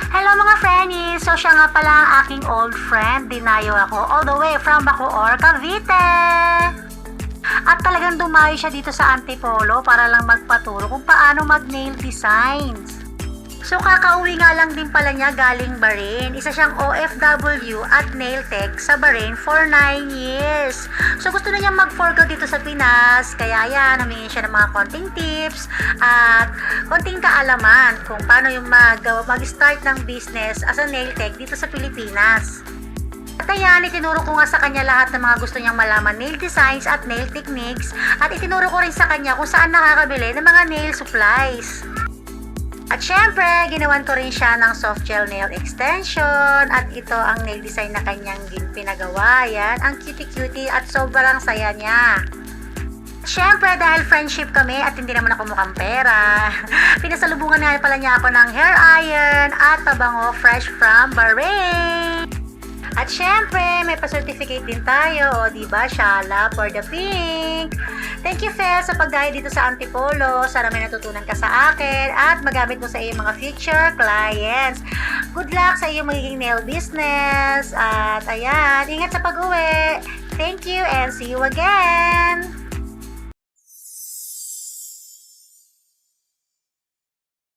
Hello mga friendies! So siya nga pala ang aking old friend. Dinayo ako all the way from Bacoor, Cavite! At talagang dumayo siya dito sa Antipolo para lang magpaturo kung paano mag-nail designs. So kakauwi nga lang din pala niya galing Bahrain. Isa siyang OFW at nail tech sa Bahrain for 9 years. So gusto na niya mag-forgo dito sa Pinas. Kaya yan, humingi siya ng mga konting tips at konting kaalaman kung paano yung mag-start ng business as a nail tech dito sa Pilipinas. At ayan, itinuro ko nga sa kanya lahat ng mga gusto niyang malaman nail designs at nail techniques. At itinuro ko rin sa kanya kung saan nakakabili ng mga nail supplies. At syempre, ginawan ko rin siya ng soft gel nail extension at ito ang nail design na kanyang pinagawa. Yan, ang cutie-cutie at sobrang saya niya. Syempre, dahil friendship kami at hindi naman ako mukhang pera, pinasalubungan nga pala niya ako ng hair iron at pabango fresh from Bahrain. At syempre, may pa-certificate din tayo, o diba, Shala for the pink. Thank you, Fel, sa pagdayo dito sa Antipolo. Sana may natutunan ka sa akin at magamit mo sa iyong mga future clients. Good luck sa iyong magiging nail business. At ayan, ingat sa pag-uwi. Thank you and see you again!